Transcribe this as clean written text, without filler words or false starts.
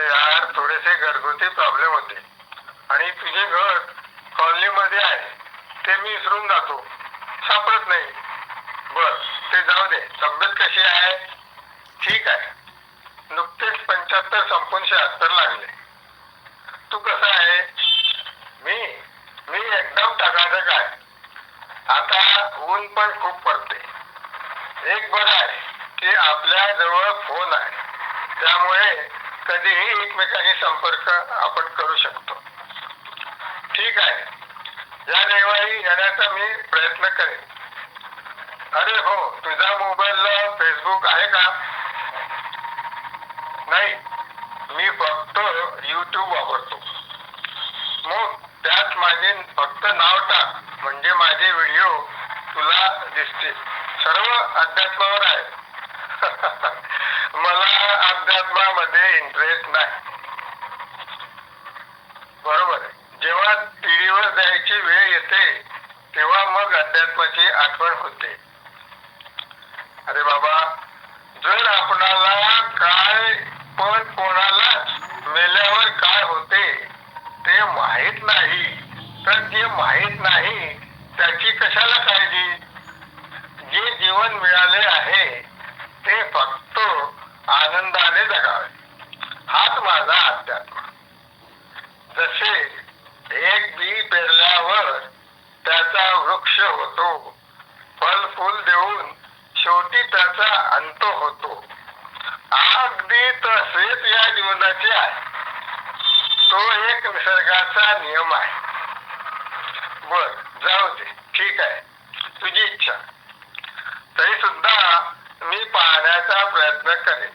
अरे यार, थोडेसे घरगुती प्रॉब्लेम होते आणि तुझे घर कॉलनीमध्ये आहे ते मी विसरून जातो, सापडत नाही. बर, ते जाऊ दे. तब्येत कशी आहे? ठीक आहे. नुकतेच 75 संपून 76 लागले. तू कसा आहे? मी मी एकदम टकाटक आहे. आता ऊन पण खूप पडते. एक बरं आहे की आपल्या जवळ फोन आहे, त्यामुळे कधीही एकमेकांशी संपर्क आपण करू शकतो. ठीक आहे, या रविवारी येण्याचा मी प्रयत्न करेन. अरे हो, तुझा मोबाईलला फेसबुक आहे का? नाही, मी फक्त YouTube वापरतो. मग त्यात माझे फक्त नाव टाक, म्हणजे माझे व्हिडिओ तुला दिसतील. सर्व अध्यात्मावर आहे. मला अध्यात्मामध्ये इंटरेस्ट नाही. बरोबर आहे. जेव्हा टीव्हीवर जायची वेळ येते तेव्हा मग अध्यात्माची आठवण होते. अरे बाबा, जर आपणाला काय पण कोणालाच मेल्यावर काय होते ते माहित नाही, तर जे माहित नाही त्याची कशाला काळजी? जे जीवन मिळाले आहे ते फक्त आनंदाने जगावे, हाच माझा अध्यात्म. जसे एक बी पेरल्यावर त्याचा वृक्ष होतो, फल फूल देऊन शेवटी त्याचा अंत होतो, अगदी तसेच या जीवनाचे आहे. तो एक निसर्गाचा नियम आहे. बर, जाऊ दे. ठीक आहे, तुझी इच्छा. तरी सुद्धा मी पाहण्याचा प्रयत्न करेन.